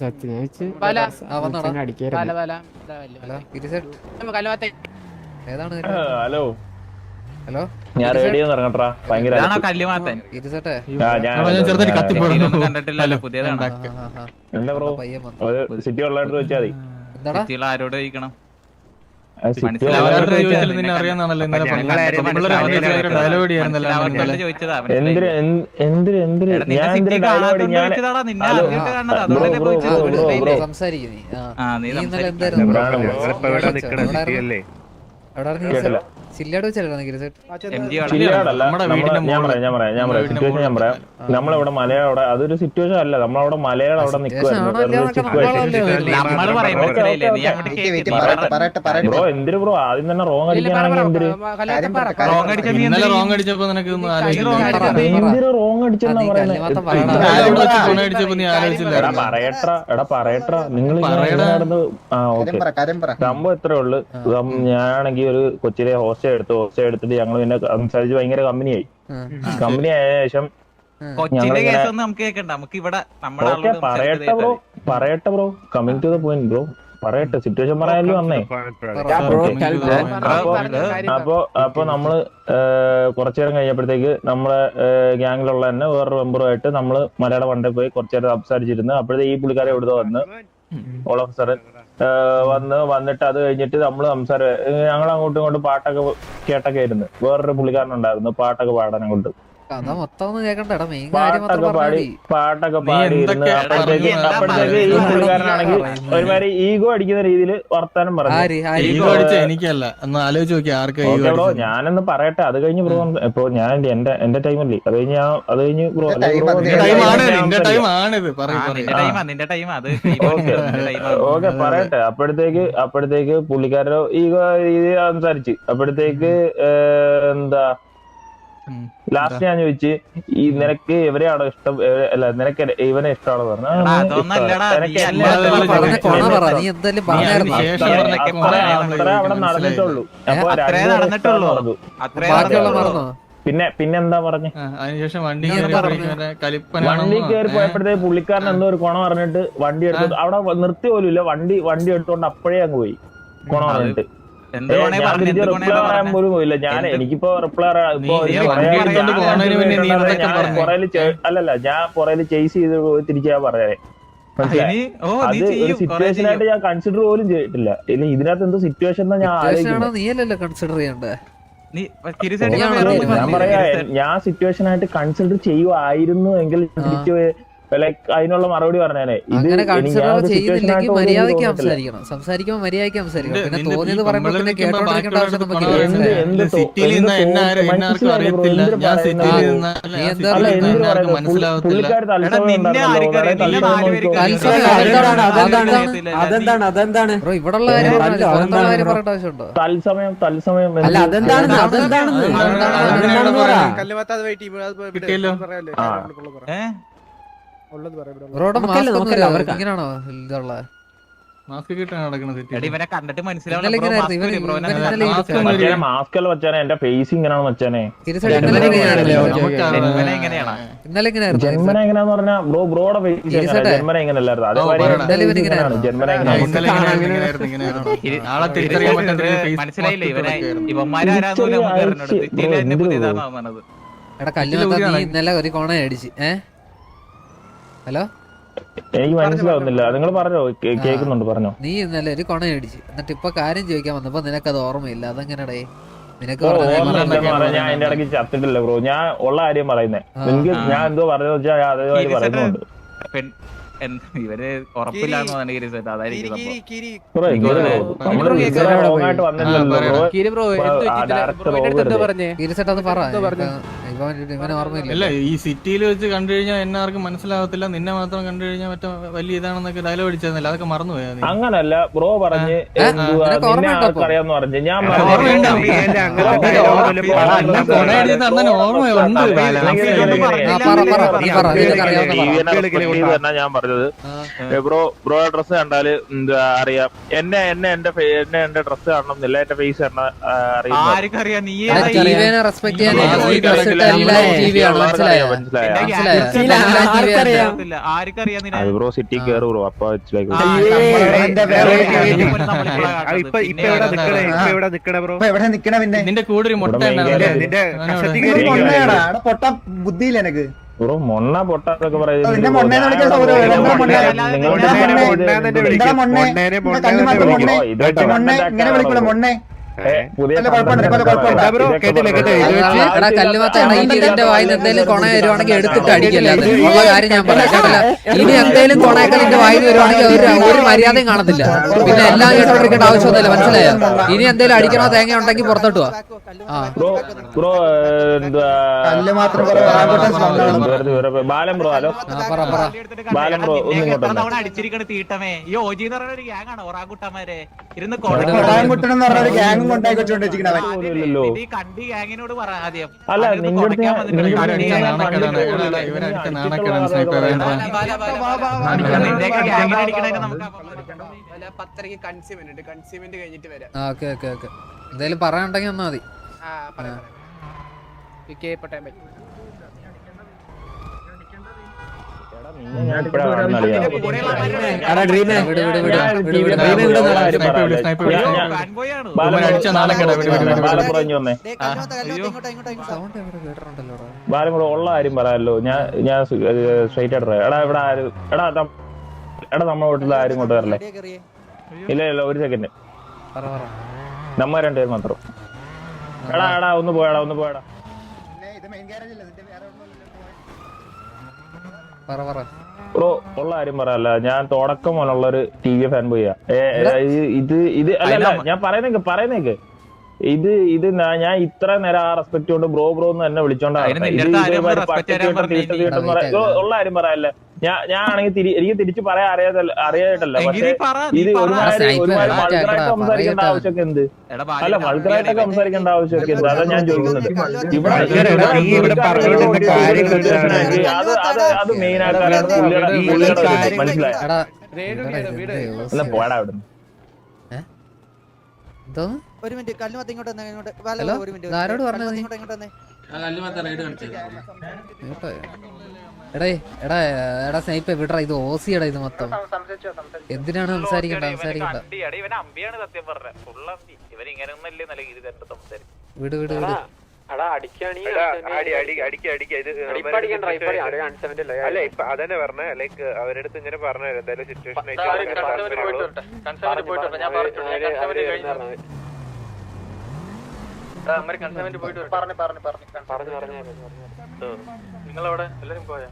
Hello hello, ഞാൻ radio ഇറങ്ങട്ടാ. ഭയങ്കര city ഉള്ളതായിട്ട് വെച്ചാൽ മതി. ആരോട് ചോദിക്കണം? നമ്മളിവിടെ മലയാളം, അതൊരു സിറ്റുവേഷൻ അല്ല. നമ്മളവിടെ മലയാളം അവിടെ ബ്രോ. എന്തിനു ബ്രോ ആദ്യം തന്നെ റോങ് അടിക്കാനാണെങ്കിൽ എന്തിനു റോങ് അടിച്ചെന്നാ പറയട്ടാ നിങ്ങൾ സംഭവം എത്രേ ഉള്ളു. ഞാനാണെങ്കിൽ ഒരു കൊച്ചിയിലെ ഹോസ്റ്റൽ എടുത്തിട്ട് ഞങ്ങൾ പിന്നെ സംസാരിച്ച് ഭയങ്കര കമ്പനിയായ ശേഷം പറയട്ടെ bro, coming to the point bro. പറയട്ടെ, സിറ്റുവേഷൻ പറയാനല്ലോ വന്നേ. അപ്പൊ നമ്മള് കുറച്ചു നേരം കഴിഞ്ഞപ്പോഴത്തേക്ക് നമ്മളെ ഗ്യാങ്ങിലുള്ള തന്നെ വേറൊരു മെമ്പറുമായിട്ട് നമ്മള് മലയാളം വണ്ടേ പോയി കുറച്ചു നേരം സംസാരിച്ചിരുന്നു. അപ്പോഴത്തേക്ക് ഈ പുള്ളിക്കാരെ എവിടുന്ന് വന്ന് ഓൾ ഓഫ് സഡൻ വന്നിട്ട് അത് കഴിഞ്ഞിട്ട് നമ്മള് ഞങ്ങൾ അങ്ങോട്ടും ഇങ്ങോട്ടും പാട്ടൊക്കെ കേട്ടൊക്കെ ആയിരുന്നു. വേറൊരു പുള്ളിക്കാരനുണ്ടായിരുന്നു പാട്ടൊക്കെ പാടാൻ അങ്ങോട്ട്. പാട്ടൊക്കെ പാടിയിരുന്നു. അപ്പോഴത്തേക്ക് ഈ പുള്ളിക്കാരനാണെങ്കിൽ ഒരുമാതിരി ഈഗോ അടിക്കുന്ന രീതിയിൽ വർത്താനം പറഞ്ഞു. ബ്രോ ഞാനൊന്ന് പറയട്ടെ, അത് കഴിഞ്ഞ് ബ്രോ ഇപ്പൊ ഞാൻ എന്റെ ടൈമല്ലേ, അത് കഴിഞ്ഞ് ബ്രോ ഓക്കെ പറയട്ടെ. അപ്പോഴത്തേക്ക് പുള്ളിക്കാരോ ഈഗോ രീതിയിൽ സംസാരിച്ച് അപ്പോഴത്തേക്ക് എന്താ ലാസ്റ്റ് ഞാൻ ചോദിച്ചു, ഈ നിനക്ക് ഇവരെയാണോ ഇഷ്ടം, അല്ല നിനക്ക് ഇവനെ ഇഷ്ടമാണോ പറഞ്ഞു. അവിടെ നടന്നിട്ടുള്ളൂ. അപ്പൊ പിന്നെന്താ പറഞ്ഞു, വണ്ടി കയറി പോയപ്പോഴത്തേക്ക് പുള്ളിക്കാരൻ എന്തോ ഒരു കൊണ പറഞ്ഞിട്ട് വണ്ടി എടുത്ത് അവിടെ നിർത്തി പോലും ഇല്ല. വണ്ടി എടുത്തോണ്ട് അപ്പോഴേ അങ്ങ് പോയി കൊണ പറഞ്ഞിട്ട്. റിപ്ലൈ പറയാൻ പോലും പോയില്ല ഞാൻ. എനിക്കിപ്പോ റിപ്ലൈ അല്ലല്ല, ഞാൻ പുറയില് ചേസ് ചെയ്ത് തിരിച്ചാ പറയാനേ. അത് ഒരു സിറ്റുവേഷൻ ആയിട്ട് ഞാൻ കൺസിഡർ പോലും ചെയ്തിട്ടില്ല. ഇനി ഇതിനകത്ത് എന്തോ സിറ്റുവേഷൻ ഞാൻ ഞാൻ പറയാ, ഞാൻ സിറ്റുവേഷൻ ആയിട്ട് കൺസിഡർ ചെയ്യുമായിരുന്നു എങ്കിൽ തിരിച്ചു ലൈക്ക് അതിനുള്ള മറുപടി പറഞ്ഞേനെ. മര്യാദയ്ക്ക് സംസാരിക്കണം, സംസാരിക്കുമ്പോൾ മര്യാദയ്ക്ക് സംസാരിക്കണം. പിന്നെ തോന്നിയത് പറയുമ്പോൾ പിന്നെ കേട്ടോണ്ടിരിക്കേണ്ട ആവശ്യം നമുക്ക് ബ്രോ ഇവിടെയുള്ള കാര്യം പറയേണ്ട ആവശ്യമുണ്ടോ? തത്സമയം ഇങ്ങനെയാണോ ഇതുള്ള മാസ്ക് വെച്ചാനെ എന്റെ ഫേസ് ഇങ്ങനെയാണ് വെച്ചാനെ. ജന്മന എങ്ങനെയാന്ന് പറഞ്ഞാ ബ്രോയുടെ ഫേസ് ജന്മന എങ്ങനെയല്ലായിരുന്നു, അതേമാതിരി ജന്മന ഇന്നലെ ഒരു കോണ അടിച്ച്. ഹലോ, എനിക്ക് മനസ്സിലാവുന്നില്ല, നിങ്ങൾ പറഞ്ഞോ, കേൾക്കുന്നുണ്ട് പറഞ്ഞോ. നീ ഇന്നലെ ഒരു കൊണ അടിച്ച്, എന്നിട്ട് ഇപ്പൊ കാര്യം ചോദിക്കാൻ വന്നപ്പോ നിനക്കത് ഓർമ്മയില്ല. അതെങ്ങനെടേ നിനക്ക്? ഞാൻ എന്റെ ഇടയ്ക്ക് ചത്തിട്ടില്ല ബ്രോ, ഞാൻ ഉള്ള കാര്യം പറയുന്നേ. എനിക്ക് ഞാൻ എന്തോ പറഞ്ഞതെന്ന് വെച്ചാൽ അതേമാതിരി പറയുന്നുണ്ട്. ഇവര് ഉറപ്പില്ലാന്ന് അല്ല, ഈ സിറ്റിയിൽ വെച്ച് കണ്ടു കഴിഞ്ഞാൽ എന്നെ ആർക്കും മനസ്സിലാവത്തില്ല, നിന്നെ മാത്രം കണ്ടു കഴിഞ്ഞാൽ മറ്റേ വലിയ ഇതാണെന്നൊക്കെ ഡയലോഗ് അടിച്ചതല്ല, അതൊക്കെ മറന്നുപോയാ? അങ്ങനല്ല ബ്രോ പറഞ്ഞ് അറിയാന്ന് പറഞ്ഞു. ഞാൻ ഞാൻ പറഞ്ഞത് ബ്രോ ഡ്രസ് കണ്ടാല് എന്താ അറിയാം, എന്റെ ഡ്രസ് കാണണം എന്നില്ല, എന്റെ ഫേസ് കാണാൻ അറിയാം. എല്ലാരും ടിവി ആണ്, മനസ്സിലായോ? മനസ്സിലായോ? മനസ്സിലായോ? എല്ലാം ടിവി ആണ്. ആർക്കറിയാം നിന്നെ? അത് ബ്രോ സിറ്റി കയറി ബ്രോ അപ്പൊ മനസ്സിലായി. ഇപ്പൊ എവിടെ നിക്കണ പിന്നെ നിന്റെ കൂടെ ഒരു മുട്ട നിന്റെ പൊട്ട ബുദ്ധിയില്ല എനക്ക് ബ്രോ മൊണ്ണ പൊട്ടാന്നൊക്കെ നിന്റെ മൊണ്ണേന്ന് വിളിക്കാൻ സൗകര്യം ഇങ്ങനെ വിളിക്കൂല മൊണ്ണേ എടാ കല്ലുമാത്ത ഇനി ഇതിന്റെ വായിന്ന് എന്തെങ്കിലും കൊണ വരുവാണെങ്കിൽ എടുത്തിട്ട് അടിക്കല്ലാതെ ഉള്ള കാര്യം ഞാൻ പറയാം കേട്ടല്ല. ഇനി എന്തെങ്കിലും കൊണയൊക്കെ നിന്റെ വായിന്ന് വരുവാണെങ്കിൽ ഒരു മര്യാദയും കാണത്തില്ല. പിന്നെ എല്ലാം കേട്ടോണ്ടിരിക്കേണ്ട ആവശ്യമൊന്നുമില്ല, മനസ്സിലായോ? ഇനി എന്തെങ്കിലും അടിക്കണോ തേങ്ങ ഉണ്ടെങ്കിൽ പുറത്തോട്ട് പോവാ. Bro Balam bro hello Balam bro ഒന്നും ഇങ്ങോട്ട് അടിച്ചിരിക്കണ തീട്ടമേ ഈ ഓജി എന്ന് പറയുന്ന ഒരു ഗ്യാങ് ആണ് ഒറാങ്കുട്ടന്മാരെ ഇരുന്ന് ഈ കണ്ടി ഗ്യാങ്ങിനോട് പറ ആദ്യം. അല്ല നിങ്ങളുടെ എന്തായാലും പറയാനുണ്ടെങ്കിൽ വന്നാ മതി. ബാലം കൂടെ ഉള്ള കാര്യം പറയാമല്ലോ. ഞാൻ സ്ട്രൈറ്റ് ആയിട്ട് പറയാം. എടാ നമ്മുടെ വീട്ടിൽ ആരും കൊണ്ട് വരല്ലേ? ഇല്ല ഒരു സെക്കൻഡ് നമ്മ രണ്ടുപേരും മാത്രം. എടാ ഒന്ന് പോയടാ ബ്രോ ഉള്ള കാര്യം പറയാല്ല. ഞാൻ തുടക്കം മുതലുള്ളൊരു ടി വി ഫാൻ ബോയാ. ഇത് അല്ല ഞാൻ പറയുന്നേക്ക് ഇത് ഞാൻ ഇത്ര നേരം ആ റെസ്പെക്ട് കൊണ്ട് ബ്രോ എന്ന് തന്നെ വിളിച്ചോണ്ടാണ്. ഉള്ള കാര്യം പറയാല്ല. ഞാൻ ആണെങ്കിൽ എനിക്ക് തിരിച്ചു പറയാൻ അറിയായിട്ടല്ല. പക്ഷെ ഇത് ഒരുമാതിരി വൾഗറായിട്ട് സംസാരിക്കേണ്ട ആവശ്യമൊക്കെ എന്ത്? അല്ല വൾഗറായിട്ടൊക്കെ സംസാരിക്കേണ്ട ആവശ്യമൊക്കെ എന്ത്? അതാ ഞാൻ ചോദിക്കുന്നത്. അത് മെയിൻ ആയിട്ട് മനസ്സിലായോ? അല്ല പോടാ അവിടെ ഒരു മിനിറ്റ് കല്ലുമത്ത ഇങ്ങോട്ട് ആരോട് പറഞ്ഞത്? എടാ സ്നൈപ്പ് വിടറ, ഇത് ഓസിയടാ ഇത് മൊത്തം. എന്തിനാണ് സംസാരിക്കണ്ട വിട് അല്ല ഇപ്പൊ അതന്നെ പറഞ്ഞ ലൈക്ക് അവരുടെ അടുത്ത് ഇങ്ങനെ പറഞ്ഞു എന്തായാലും സിറ്റുവേഷൻ നിങ്ങളവിടെ എല്ലാരും പോയാ